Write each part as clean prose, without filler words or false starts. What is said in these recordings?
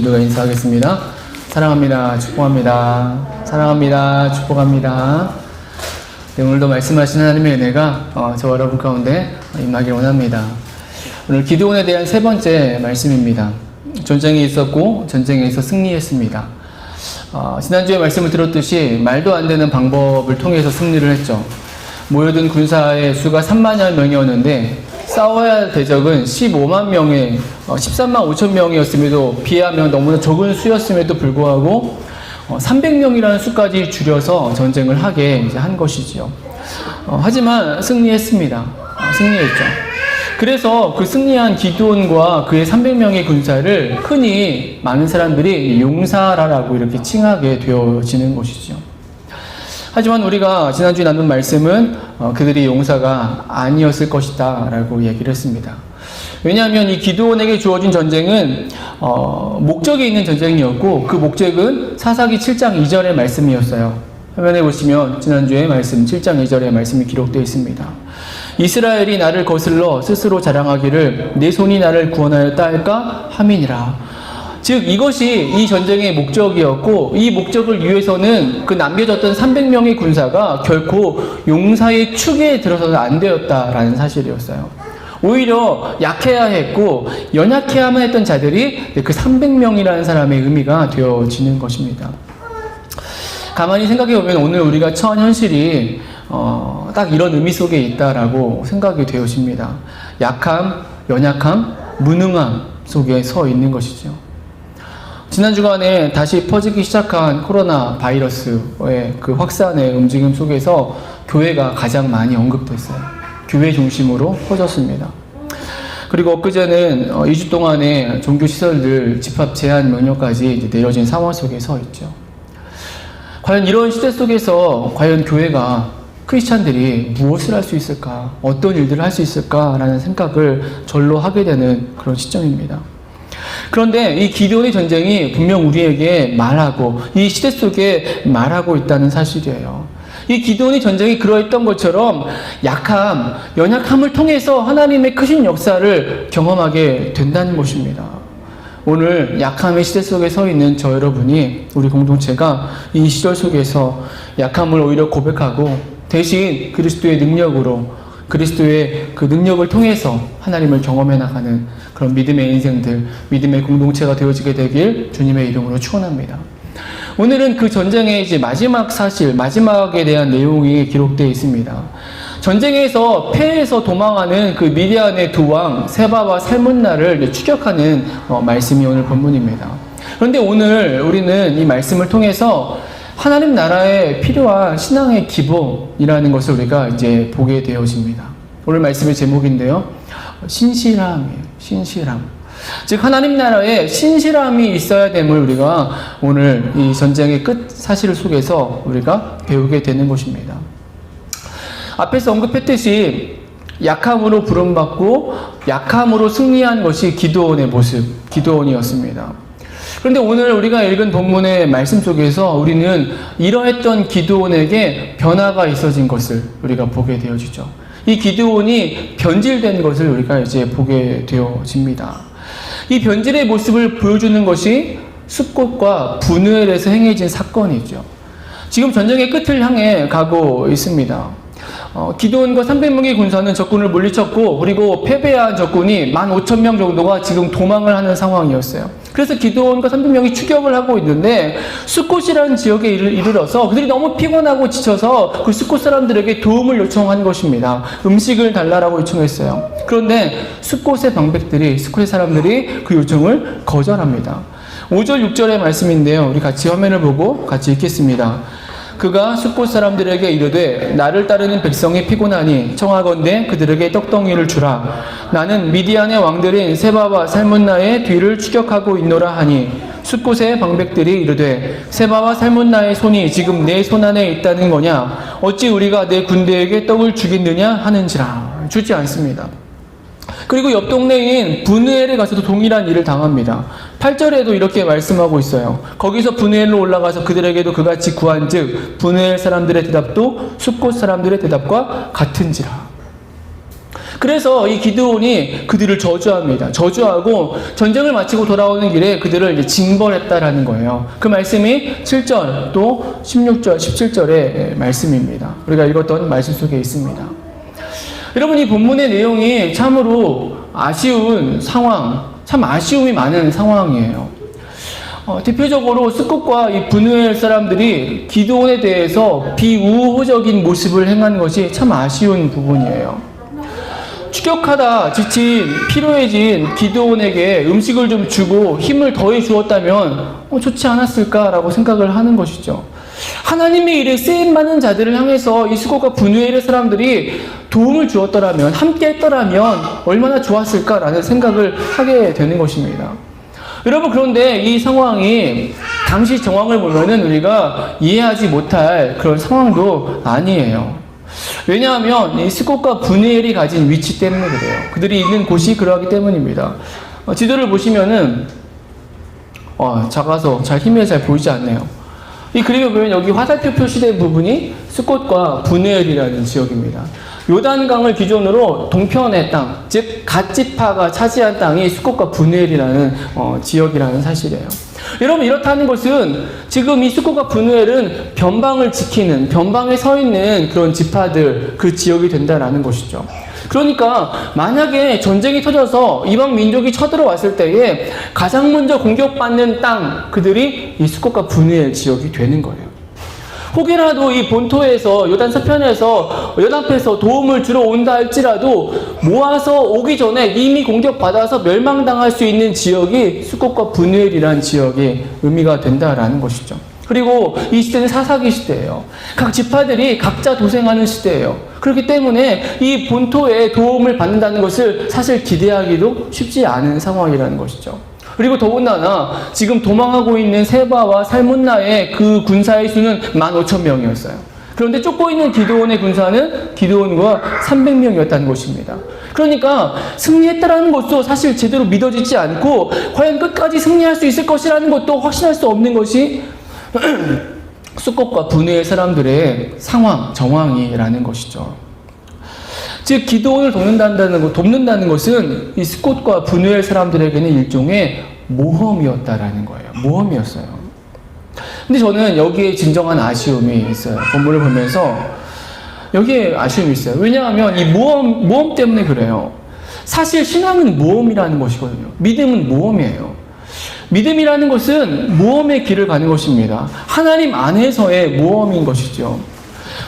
모두가 인사하겠습니다. 사랑합니다. 축복합니다. 사랑합니다. 축복합니다. 네, 오늘도 말씀하시는 하나님의 은혜가 저와 여러분 가운데 임하길 원합니다. 오늘 기드온에 대한 세 번째 말씀입니다. 전쟁이 있었고 전쟁에서 승리했습니다. 지난주에 말씀을 들었듯이 말도 안 되는 방법을 통해서 승리를 했죠. 모여든 군사의 수가 3만여 명이었는데 싸워야 할 대적은 15만 명의 13만 5천 명이었음에도 비하면 너무나 적은 수였음에도 불구하고 300명이라는 수까지 줄여서 전쟁을 하게 한 것이지요. 하지만 승리했습니다. 승리했죠. 그래서 그 승리한 기드온과 그의 300명의 군사를 흔히 많은 사람들이 용사라고 이렇게 칭하게 되어지는 것이죠. 하지만 우리가 지난주에 나눈 말씀은 그들이 용사가 아니었을 것이다 라고 얘기를 했습니다. 왜냐하면 이 기드온에게 주어진 전쟁은 목적이 있는 전쟁이었고 그 목적은 사사기 7장 2절의 말씀이었어요. 화면에 보시면 지난주에 말씀 7장 2절의 말씀이 기록되어 있습니다. 이스라엘이 나를 거슬러 스스로 자랑하기를 내 손이 나를 구원하였다 할까 함이니라. 즉 이것이 이 전쟁의 목적이었고 이 목적을 위해서는 그 남겨졌던 300명의 군사가 결코 용사의 축에 들어서는 안 되었다라는 사실이었어요. 오히려 약해야 했고 연약해야만 했던 자들이 그 300명이라는 사람의 의미가 되어지는 것입니다. 가만히 생각해 보면 오늘 우리가 처한 현실이 딱 이런 의미 속에 있다라고 생각이 되어집니다. 약함, 연약함, 무능함 속에 서 있는 것이죠. 지난 주간에 다시 퍼지기 시작한 코로나 바이러스의 그 확산의 움직임 속에서 교회가 가장 많이 언급됐어요. 교회 중심으로 퍼졌습니다. 그리고 엊그제는 2주 동안의 종교시설들 집합 제한 명령까지 내려진 상황 속에 서 있죠. 과연 이런 시대 속에서 과연 교회가 크리스찬들이 무엇을 할 수 있을까? 어떤 일들을 할 수 있을까라는 생각을 절로 하게 되는 그런 시점입니다. 그런데 이 기드온의 전쟁이 분명 우리에게 말하고 이 시대 속에 말하고 있다는 사실이에요. 이 기드온의 전쟁이 그러했던 것처럼 약함, 연약함을 통해서 하나님의 크신 역사를 경험하게 된다는 것입니다. 오늘 약함의 시대 속에 서 있는 저 여러분이 우리 공동체가 이 시절 속에서 약함을 오히려 고백하고 대신 그리스도의 능력으로 그리스도의 그 능력을 통해서 하나님을 경험해 나가는 그런 믿음의 인생들, 믿음의 공동체가 되어지게 되길 주님의 이름으로 축원합니다. 오늘은 그 전쟁의 이제 마지막 사실, 마지막에 대한 내용이 기록되어 있습니다. 전쟁에서 패해서 도망하는 그 미디안의 두 왕 세바와 살문나를 추격하는 말씀이 오늘 본문입니다. 그런데 오늘 우리는 이 말씀을 통해서 하나님 나라에 필요한 신앙의 기본이라는 것을 우리가 이제 보게 되어집니다. 오늘 말씀의 제목인데요. 신실함이에요. 신실함. 즉 하나님 나라에 신실함이 있어야 됨을 우리가 오늘 이 전쟁의 끝 사실 속에서 우리가 배우게 되는 것입니다. 앞에서 언급했듯이 약함으로 부름받고 약함으로 승리한 것이 기드온의 모습, 기드온이었습니다. 그런데 오늘 우리가 읽은 본문의 말씀 속에서 우리는 이러했던 기드온에게 변화가 있어진 것을 우리가 보게 되어지죠. 이 기드온이 변질된 것을 우리가 이제 보게 되어집니다. 이 변질의 모습을 보여주는 것이 숫꽃과 브누엘에서 행해진 사건이죠. 지금 전쟁의 끝을 향해 가고 있습니다. 기드온과 300명의 군사는 적군을 물리쳤고 그리고 패배한 적군이 15,000명 정도가 지금 도망을 하는 상황이었어요. 그래서 기드온과 300명이 추격을 하고 있는데 숫꽃이라는 지역에 이르러서 그들이 너무 피곤하고 지쳐서 그 숫꽃 사람들에게 도움을 요청한 것입니다. 음식을 달라고 요청했어요. 그런데 숫꽃의 방백들이, 숫꽃의 사람들이 그 요청을 거절합니다. 5절 6절의 말씀인데요. 우리 같이 화면을 보고 같이 읽겠습니다. 그가 숫꽃 사람들에게 이르되 나를 따르는 백성이 피곤하니 청하건대 그들에게 떡덩이를 주라. 나는 미디안의 왕들인 세바와 살문나의 뒤를 추격하고 있노라 하니 숫꽃의 방백들이 이르되 세바와 살문나의 손이 지금 내 손 안에 있다는 거냐? 어찌 우리가 내 군대에게 떡을 주겠느냐 하는지라. 주지 않습니다. 그리고 옆 동네인 브누엘에 가서도 동일한 일을 당합니다. 8절에도 이렇게 말씀하고 있어요. 거기서 브누엘로 올라가서 그들에게도 그같이 구한즉 브누엘 사람들의 대답도 숫꽃 사람들의 대답과 같은지라. 그래서 이 기드온이 그들을 저주합니다. 저주하고 전쟁을 마치고 돌아오는 길에 그들을 이제 징벌했다라는 거예요. 그 말씀이 7절 또 16절, 17절의 말씀입니다. 우리가 읽었던 말씀 속에 있습니다. 여러분, 이 본문의 내용이 참으로 아쉬운 상황, 참 아쉬움이 많은 상황이에요. 대표적으로 스콧과 이 브누엘 사람들이 기드온에 대해서 비우호적인 모습을 행한 것이 참 아쉬운 부분이에요. 추격하다 지친 피로해진 기드온에게 음식을 좀 주고 힘을 더해 주었다면 좋지 않았을까라고 생각을 하는 것이죠. 하나님의 일에 쓰임받는 자들을 향해서 이 스콧과 브누엘의 사람들이 도움을 주었더라면, 함께 했더라면 얼마나 좋았을까라는 생각을 하게 되는 것입니다. 여러분, 그런데 이 상황이 당시 정황을 보면은 우리가 이해하지 못할 그런 상황도 아니에요. 왜냐하면 이 스콧과 브누엘이 가진 위치 때문에 그래요. 그들이 있는 곳이 그러하기 때문입니다. 지도를 보시면은 작아서 힘이 잘 보이지 않네요. 이 그림을 보면 여기 화살표 표시된 부분이 스콧과 브누엘이라는 지역입니다. 요단강을 기준으로 동편의 땅, 즉 갓지파가 차지한 땅이 스콧과 브누엘이라는 지역이라는 사실이에요. 여러분, 이렇다는 것은 지금 이 스콧과 브누엘은 변방을 지키는, 변방에 서 있는 그런 지파들, 그 지역이 된다라는 것이죠. 그러니까 만약에 전쟁이 터져서 이방 민족이 쳐들어왔을 때에 가장 먼저 공격받는 땅, 그들이 이 스콧과 브누엘 지역이 되는 거예요. 혹이라도 이 본토에서, 요단 서편에서, 연합해서 도움을 주러 온다 할지라도 모아서 오기 전에 이미 공격받아서 멸망당할 수 있는 지역이 스콧과 브누엘이라는 지역이 의미가 된다라는 것이죠. 그리고 이 시대는 사사기 시대예요. 각 지파들이 각자 도생하는 시대예요. 그렇기 때문에 이 본토에 도움을 받는다는 것을 사실 기대하기도 쉽지 않은 상황이라는 것이죠. 그리고 더군다나 지금 도망하고 있는 세바와 살문나의 그 군사의 수는 15,000명이었어요. 그런데 쫓고 있는 기드온의 군사는 기드온과 300명이었다는 것입니다. 그러니까 승리했다라는 것도 사실 제대로 믿어지지 않고 과연 끝까지 승리할 수 있을 것이라는 것도 확신할 수 없는 것이 스콧과 브누엘 사람들의 상황, 정황이라는 것이죠. 즉 기드온을 돕는다는 것은 이 스콧과 브누엘 사람들에게는 일종의 모험이었다라는 거예요. 모험이었어요. 근데 저는 여기에 진정한 아쉬움이 있어요. 본문을 보면서 여기에 아쉬움이 있어요. 왜냐하면 이 모험 때문에 그래요. 사실 신앙은 모험이라는 것이거든요. 믿음은 모험이에요. 믿음이라는 것은 모험의 길을 가는 것입니다. 하나님 안에서의 모험인 것이죠.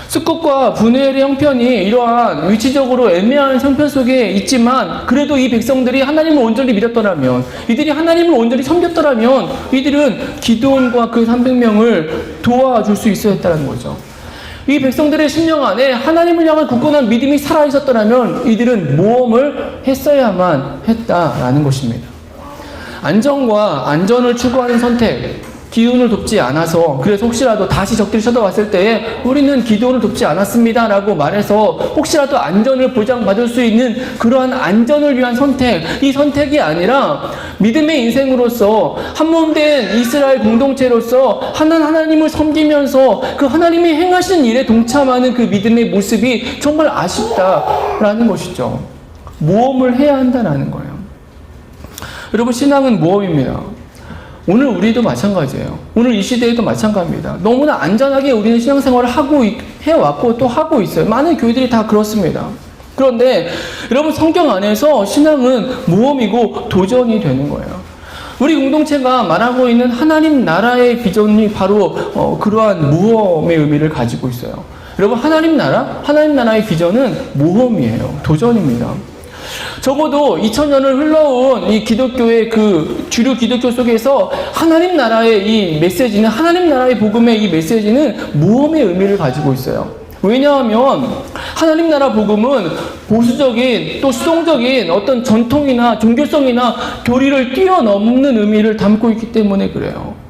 스콧과 브누엘의 형편이 이러한 위치적으로 애매한 형편 속에 있지만 그래도 이 백성들이 하나님을 온전히 믿었더라면, 이들이 하나님을 온전히 섬겼더라면 이들은 기드온과 그 300명을 도와줄 수 있어야 했다는 거죠. 이 백성들의 심령 안에 하나님을 향한 굳건한 믿음이 살아있었더라면 이들은 모험을 했어야만 했다라는 것입니다. 안정과 안전을 추구하는 선택, 기드온을 돕지 않아서, 그래서 혹시라도 다시 적들이 쳐들어왔을 때에 우리는 기드온을 돕지 않았습니다 라고 말해서 혹시라도 안전을 보장받을 수 있는 그러한 안전을 위한 선택, 이 선택이 아니라 믿음의 인생으로서 한몸된 이스라엘 공동체로서 하나님을 섬기면서 그 하나님이 행하신 일에 동참하는 그 믿음의 모습이 정말 아쉽다라는 것이죠. 모험을 해야 한다는 거예요. 여러분, 신앙은 모험입니다. 오늘 우리도 마찬가지예요. 오늘 이 시대에도 마찬가지입니다. 너무나 안전하게 우리는 신앙생활을 해왔고 또 하고 있어요. 많은 교회들이 다 그렇습니다. 그런데 여러분, 성경 안에서 신앙은 모험이고 도전이 되는 거예요. 우리 공동체가 말하고 있는 하나님 나라의 비전이 바로 그러한 모험의 의미를 가지고 있어요. 여러분, 하나님 나라의 비전은 모험이에요. 도전입니다. 적어도 2000년을 흘러온 이 기독교의 그 주류 기독교 속에서 하나님 나라의 이 메시지는, 하나님 나라의 복음의 이 메시지는 모험의 의미를 가지고 있어요. 왜냐하면 하나님 나라 복음은 보수적인 또 수동적인 어떤 전통이나 종교성이나 교리를 뛰어넘는 의미를 담고 있기 때문에 그래요.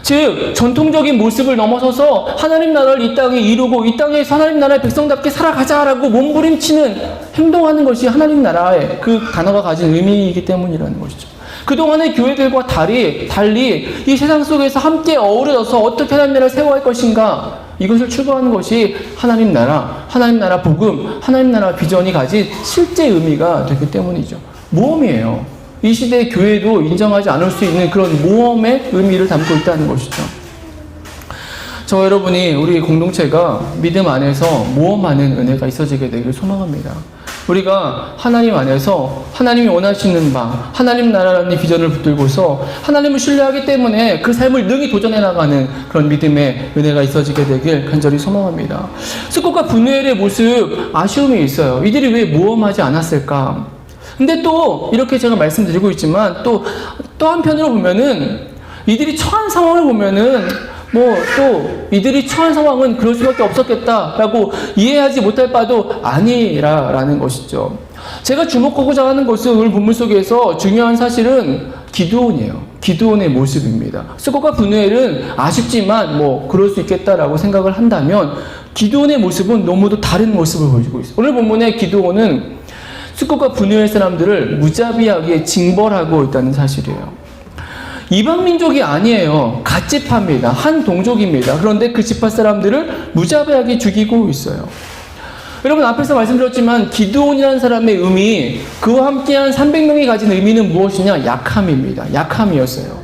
즉 전통적인 모습을 넘어서서 하나님 나라를 이 땅에 이루고 이 땅에서 하나님 나라의 백성답게 살아가자라고 몸부림치는 행동하는 것이 하나님 나라의 그 단어가 가진 의미이기 때문이라는 것이죠. 그동안의 교회들과 달리 이 세상 속에서 함께 어우러져서 어떻게 하나님 나라를 세워갈 것인가, 이것을 추구하는 것이 하나님 나라 복음, 하나님 나라 비전이 가진 실제 의미가 되기 때문이죠. 모험이에요. 이 시대의 교회도 인정하지 않을 수 있는 그런 모험의 의미를 담고 있다는 것이죠. 저 여러분이 우리 공동체가 믿음 안에서 모험하는 은혜가 있어지게 되길 소망합니다. 우리가 하나님 안에서 하나님이 원하시는 바, 하나님 나라라는 비전을 붙들고서 하나님을 신뢰하기 때문에 그 삶을 능히 도전해 나가는 그런 믿음의 은혜가 있어지게 되길 간절히 소망합니다. 스콧과 분우엘의 모습, 아쉬움이 있어요. 이들이 왜 모험하지 않았을까? 근데 또 이렇게 제가 말씀드리고 있지만 또 한편으로 보면은 이들이 처한 상황을 보면은 또 이들이 처한 상황은 그럴 수밖에 없었겠다라고 이해하지 못할 바도 아니라라는 것이죠. 제가 주목하고자 하는 것은 오늘 본문 속에서 중요한 사실은 기드온이에요. 기드온의 모습입니다. 스콧과 분우엘은 아쉽지만 그럴 수 있겠다라고 생각을 한다면 기드온의 모습은 너무도 다른 모습을 보여주고 있어요. 오늘 본문의 기드온은 스콧과 분우엘 사람들을 무자비하게 징벌하고 있다는 사실이에요. 이방 민족이 아니에요. 갓지파입니다. 한 동족입니다. 그런데 그 지파 사람들을 무자비하게 죽이고 있어요. 여러분 앞에서 말씀드렸지만 기드온이라는 사람의 의미, 그와 함께한 300명이 가진 의미는 무엇이냐? 약함입니다. 약함이었어요.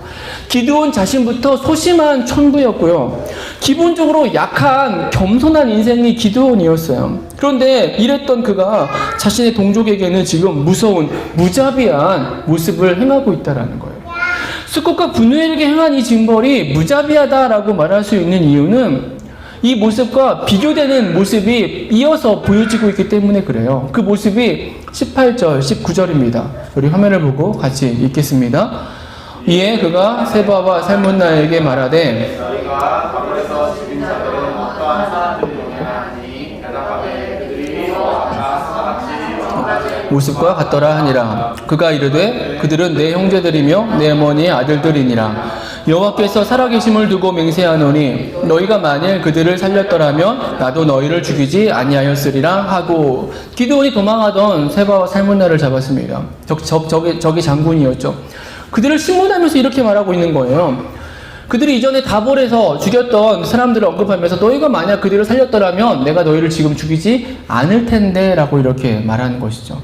기드온 자신부터 소심한 천부였고요. 기본적으로 약한 겸손한 인생이 기드온이었어요. 그런데 이랬던 그가 자신의 동족에게는 지금 무서운 무자비한 모습을 행하고 있다는 거예요. 스콧과 분우엘에게 행한 이 징벌이 무자비하다라고 말할 수 있는 이유는 이 모습과 비교되는 모습이 이어서 보여지고 있기 때문에 그래요. 그 모습이 18절, 19절입니다. 우리 화면을 보고 같이 읽겠습니다. 이에 그가 세바와 살문나에게 말하되 모습과 같더라 하니라. 그가 이르되 그들은 내 형제들이며 내 어머니의 아들들이니라. 여호와께서 살아계심을 두고 맹세하노니 너희가 만일 그들을 살렸더라면 나도 너희를 죽이지 아니하였으리라 하고. 기드온이 도망하던 세바와 살문나를 잡았습니다. 저기 장군이었죠. 그들을 신문하면서 이렇게 말하고 있는 거예요. 그들이 이전에 다볼에서 죽였던 사람들을 언급하면서 너희가 만약 그들을 살렸더라면 내가 너희를 지금 죽이지 않을 텐데 라고 이렇게 말하는 것이죠.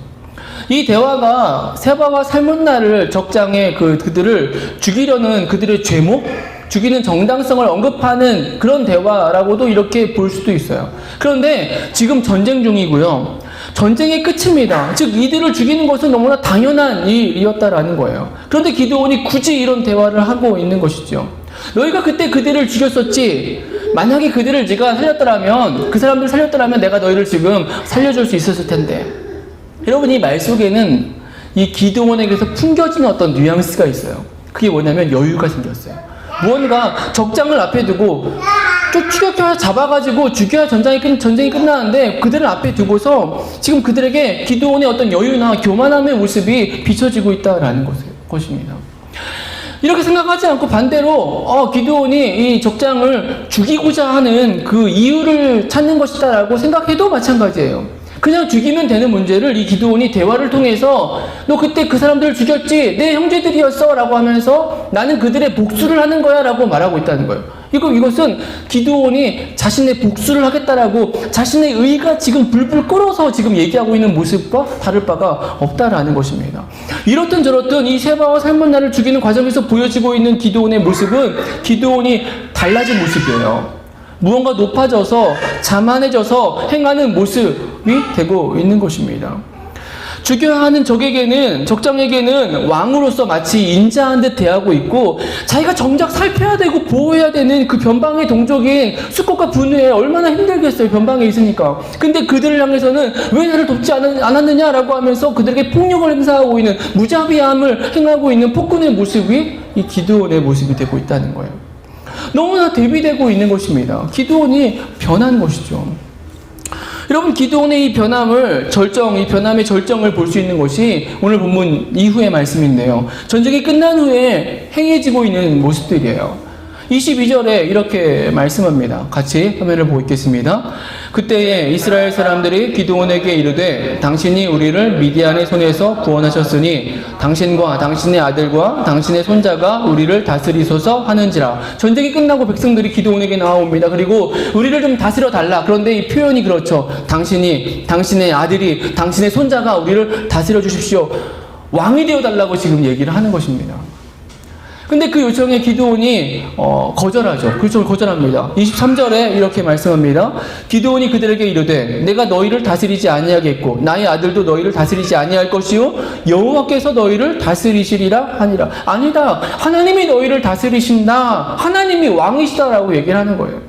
이 대화가 세바와 살문나를 적장에 그들을 죽이려는 그들의 죄목, 죽이는 정당성을 언급하는 그런 대화라고도 이렇게 볼 수도 있어요. 그런데 지금 전쟁 중이고요. 전쟁의 끝입니다. 즉 이들을 죽이는 것은 너무나 당연한 일이었다라는 거예요. 그런데 기드온이 굳이 이런 대화를 하고 있는 것이죠. 너희가 그때 그들을 죽였었지. 만약에 그들을 네가 살렸더라면, 그 사람들을 살렸더라면 내가 너희를 지금 살려줄 수 있었을 텐데. 여러분 이 말 속에는 이 기드온에게서 풍겨지는 어떤 뉘앙스가 있어요. 그게 뭐냐면 여유가 생겼어요. 무언가 적장을 앞에 두고 또 추격해서 잡아가지고 죽여야 전쟁이 끝나는데 그들을 앞에 두고서 지금 그들에게 기드온의 어떤 여유나 교만함의 모습이 비춰지고 있다라는 것입니다. 이렇게 생각하지 않고 반대로 기드온이 이 적장을 죽이고자 하는 그 이유를 찾는 것이다라고 생각해도 마찬가지예요. 그냥 죽이면 되는 문제를 이 기드온이 대화를 통해서 너 그때 그 사람들을 죽였지? 내 형제들이었어 라고 하면서 나는 그들의 복수를 하는 거야 라고 말하고 있다는 거예요. 이것은 기드온이 자신의 복수를 하겠다라고 자신의 의가 지금 불불 끓어서 지금 얘기하고 있는 모습과 다를 바가 없다라는 것입니다. 이렇든 저렇든 이 세바와 살문나를 죽이는 과정에서 보여지고 있는 기드온의 모습은 기드온이 달라진 모습이에요. 무언가 높아져서 자만해져서 행하는 모습이 되고 있는 것입니다. 죽여야 하는 적장에게는 왕으로서 마치 인자한 듯 대하고 있고 자기가 정작 살펴야 되고 보호해야 되는 그 변방의 동족인 스콧과 분우에 얼마나 힘들겠어요. 변방에 있으니까. 근데 그들을 향해서는 왜 나를 돕지 않았느냐라고 하면서 그들에게 폭력을 행사하고 있는 무자비함을 행하고 있는 폭군의 모습이 이 기드온의 모습이 되고 있다는 거예요. 너무나 대비되고 있는 것입니다. 기드온이 변한 것이죠. 여러분 기드온의 이 변함의 절정을 볼 수 있는 것이 오늘 본문 이후의 말씀인데요. 전쟁이 끝난 후에 행해지고 있는 모습들이에요. 22절에 이렇게 말씀합니다. 같이 화면을 보고 있겠습니다. 그때에 이스라엘 사람들이 기드온에게 이르되 당신이 우리를 미디안의 손에서 구원하셨으니 당신과 당신의 아들과 당신의 손자가 우리를 다스리소서 하는지라. 전쟁이 끝나고 백성들이 기드온에게 나옵니다. 그리고 우리를 좀 다스려 달라. 그런데 이 표현이 그렇죠. 당신이, 당신의 아들이, 당신의 손자가 우리를 다스려 주십시오. 왕이 되어 달라고 지금 얘기를 하는 것입니다. 근데 그 요청에 기드온이 거절하죠. 그 요청을 거절합니다. 23절에 이렇게 말씀합니다. 기드온이 그들에게 이르되 내가 너희를 다스리지 아니하겠고 나의 아들도 너희를 다스리지 아니할 것이요 여호와께서 너희를 다스리시리라 하니라. 아니다. 하나님이 너희를 다스리신다. 하나님이 왕이시다라고 얘기를 하는 거예요.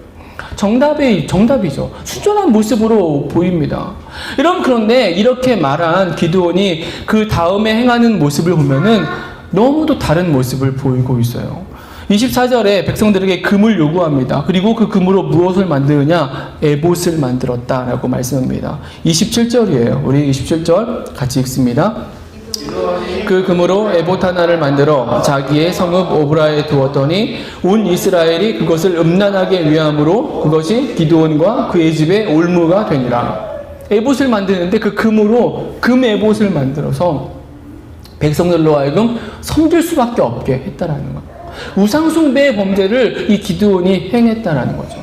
정답이죠. 순전한 모습으로 보입니다. 여러분, 그런데 이렇게 말한 기드온이 그 다음에 행하는 모습을 보면은 너무도 다른 모습을 보이고 있어요. 24절에 백성들에게 금을 요구합니다. 그리고 그 금으로 무엇을 만드느냐? 에봇을 만들었다라고 말씀합니다. 27절이에요. 우리 27절 같이 읽습니다. 그 금으로 에봇 하나를 만들어 자기의 성읍 오브라에 두었더니 온 이스라엘이 그것을 음란하게 위함으로 그것이 기드온과 그의 집의 올무가 되니라. 에봇을 만드는데 그 금으로 금 에봇을 만들어서 백성들로 하여금 섬길 수밖에 없게 했다라는 거예요. 우상숭배의 범죄를 이 기드온이 행했다라는 거죠.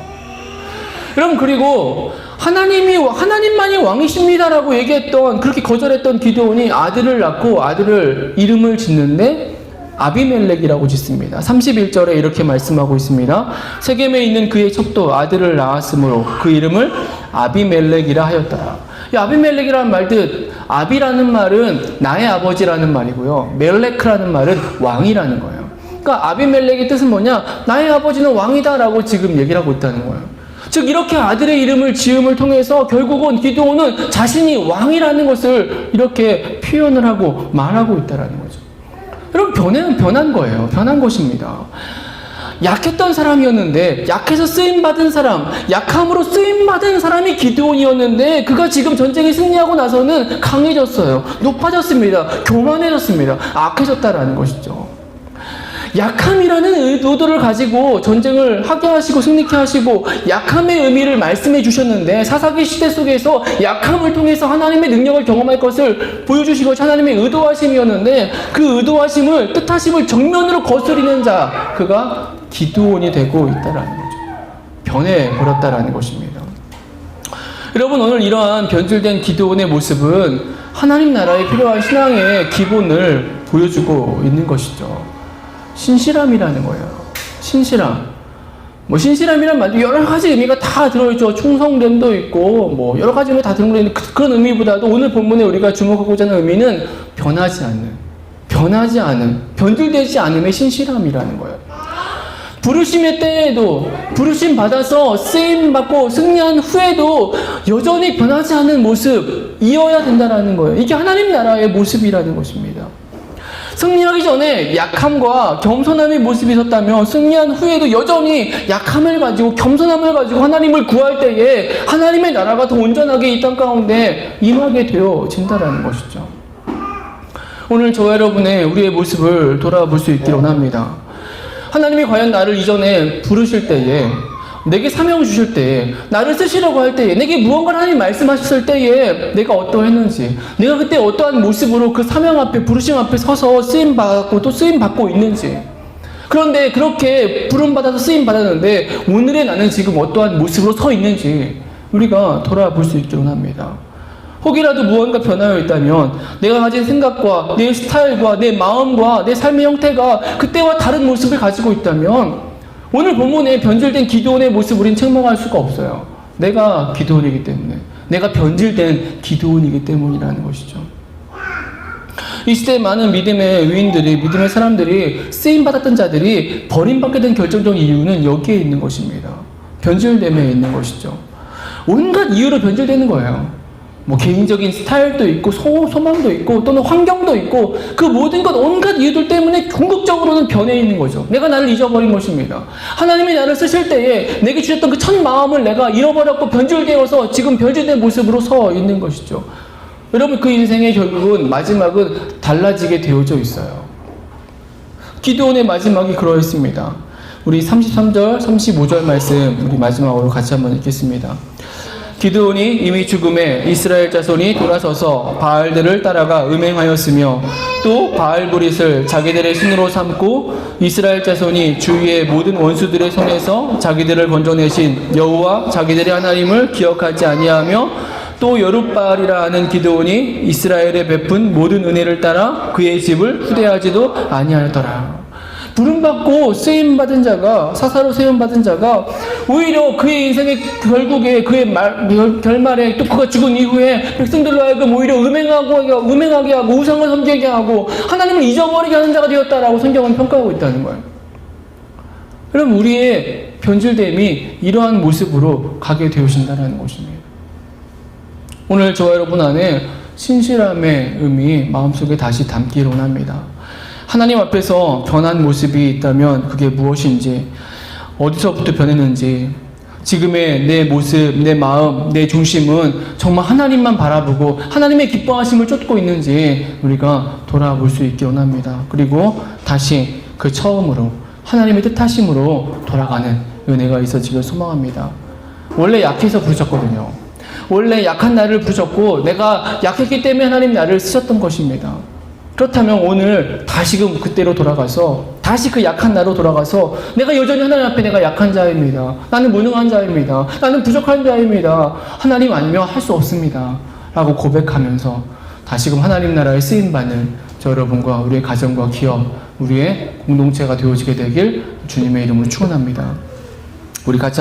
여러분, 그리고 하나님만이 왕이십니다라고 얘기했던, 그렇게 거절했던 기드온이 아들을 낳고 아들을 이름을 짓는데 아비멜렉이라고 짓습니다. 31절에 이렇게 말씀하고 있습니다. 세겜에 있는 그의 척도 아들을 낳았으므로 그 이름을 아비멜렉이라 하였더라. 이 아비멜렉이라는 말뜻, 아비라는 말은 나의 아버지라는 말이고요. 멜렉이라는 말은 왕이라는 거예요. 그러니까 아비멜렉의 뜻은 뭐냐? 나의 아버지는 왕이다라고 지금 얘기를 하고 있다는 거예요. 즉 이렇게 아들의 이름을 지음을 통해서 결국은 기드온은 자신이 왕이라는 것을 이렇게 표현을 하고 말하고 있다는 거죠. 여러분, 변한 거예요. 변한 것입니다. 약했던 사람이었는데 약해서 쓰임받은 사람, 약함으로 쓰임받은 사람이 기드온이었는데 그가 지금 전쟁에 승리하고 나서는 강해졌어요. 높아졌습니다. 교만해졌습니다. 악해졌다라는 것이죠. 약함이라는 의도를 가지고 전쟁을 하게 하시고 승리케 하시고 약함의 의미를 말씀해 주셨는데 사사기 시대 속에서 약함을 통해서 하나님의 능력을 경험할 것을 보여주신 것이 하나님의 의도하심이었는데 그 의도하심을, 뜻하심을 정면으로 거스리는 자, 그가 기드온이 되고 있다라는 거죠. 변해버렸다라는 것입니다. 여러분, 오늘 이러한 변질된 기드온의 모습은 하나님 나라에 필요한 신앙의 기본을 보여주고 있는 것이죠. 신실함이라는 거예요. 신실함. 신실함이란 말도 여러 가지 의미가 다 들어있죠. 충성됨도 있고, 여러 가지 의미가 다 들어있는데 그런 의미보다도 오늘 본문에 우리가 주목하고자 하는 의미는 변하지 않는, 변질되지 않음의 신실함이라는 거예요. 부르심의 때에도, 부르심 받아서 쓰임받고 승리한 후에도 여전히 변하지 않는 모습, 이어야 된다는 거예요. 이게 하나님 나라의 모습이라는 것입니다. 승리하기 전에 약함과 겸손함의 모습이 있었다면 승리한 후에도 여전히 약함을 가지고 겸손함을 가지고 하나님을 구할 때에 하나님의 나라가 더 온전하게 이 땅 가운데 임하게 되어진다는 것이죠. 오늘 저와 여러분의 우리의 모습을 돌아볼 수 있기를 원합니다. 하나님이 과연 나를 이전에 부르실 때에, 내게 사명을 주실 때에, 나를 쓰시려고 할 때에, 내게 무언가를 하나님 말씀하셨을 때에 내가 어떠했는지, 내가 그때 어떠한 모습으로 그 사명 앞에, 부르심 앞에 서서 쓰임받고 또 쓰임받고 있는지, 그런데 그렇게 부름받아서 쓰임받았는데 오늘의 나는 지금 어떠한 모습으로 서 있는지 우리가 돌아볼 수 있기를 원합니다. 혹이라도 무언가 변하여 있다면 내가 가진 생각과 내 스타일과 내 마음과 내 삶의 형태가 그때와 다른 모습을 가지고 있다면 오늘 본문에 변질된 기드온의 모습 우린 책망할 수가 없어요. 내가 기드온이기 때문에, 내가 변질된 기드온이기 때문이라는 것이죠. 이 시대에 많은 믿음의 의인들이, 믿음의 사람들이, 쓰임받았던 자들이 버림받게 된 결정적인 이유는 여기에 있는 것입니다. 변질됨에 있는 것이죠. 온갖 이유로 변질되는 거예요. 개인적인 스타일도 있고 소망도 있고 또는 환경도 있고 그 모든 것 온갖 이유들 때문에 궁극적으로는 변해 있는 거죠. 내가 나를 잊어버린 것입니다. 하나님이 나를 쓰실 때에 내게 주셨던 그 첫 마음을 내가 잃어버렸고 변질되어서 지금 변질된 모습으로 서 있는 것이죠. 여러분, 그 인생의 결국은 마지막은 달라지게 되어져 있어요. 기드온의 마지막이 그러했습니다. 우리 33절, 35절 말씀 우리 마지막으로 같이 한번 읽겠습니다. 기드온이 이미 죽음에 이스라엘 자손이 돌아서서 바알들을 따라가 음행하였으며 또 바알브릿을 자기들의 신으로 삼고 이스라엘 자손이 주위의 모든 원수들의 손에서 자기들을 건져내신 여호와 자기들의 하나님을 기억하지 아니하며 또 여룻바알이라 하는 기드온이 이스라엘에 베푼 모든 은혜를 따라 그의 집을 후대하지도 아니하였더라. 부름받고 쓰임받은 자가, 사사로 세움받은 자가 오히려 그의 인생의 결국에 그의 결말에 또 그가 죽은 이후에 백성들로 하여금 오히려 음행하게 하고 우상을 섬기게 하고 하나님을 잊어버리게 하는 자가 되었다라고 성경은 평가하고 있다는 거예요. 그럼 우리의 변질됨이 이러한 모습으로 가게 되어진다는 것입니다. 오늘 저와 여러분 안에 신실함의 의미 마음속에 다시 담기를 원합니다. 하나님 앞에서 변한 모습이 있다면 그게 무엇인지, 어디서부터 변했는지, 지금의 내 모습, 내 마음, 내 중심은 정말 하나님만 바라보고 하나님의 기뻐하심을 쫓고 있는지 우리가 돌아볼 수 있기 원합니다. 그리고 다시 그 처음으로 하나님의 뜻하심으로 돌아가는 은혜가 있어지길 소망합니다. 원래 약해서 부르셨거든요. 원래 약한 나를 부르셨고 내가 약했기 때문에 하나님 나를 쓰셨던 것입니다. 그렇다면 오늘 다시금 그때로 돌아가서 다시 그 약한 나로 돌아가서 내가 여전히 하나님 앞에 내가 약한 자입니다. 나는 무능한 자입니다. 나는 부족한 자입니다. 하나님 아니면 할 수 없습니다. 라고 고백하면서 다시금 하나님 나라에 쓰임받는 저 여러분과 우리의 가정과 기업, 우리의 공동체가 되어지게 되길 주님의 이름으로 축원합니다. 우리 같이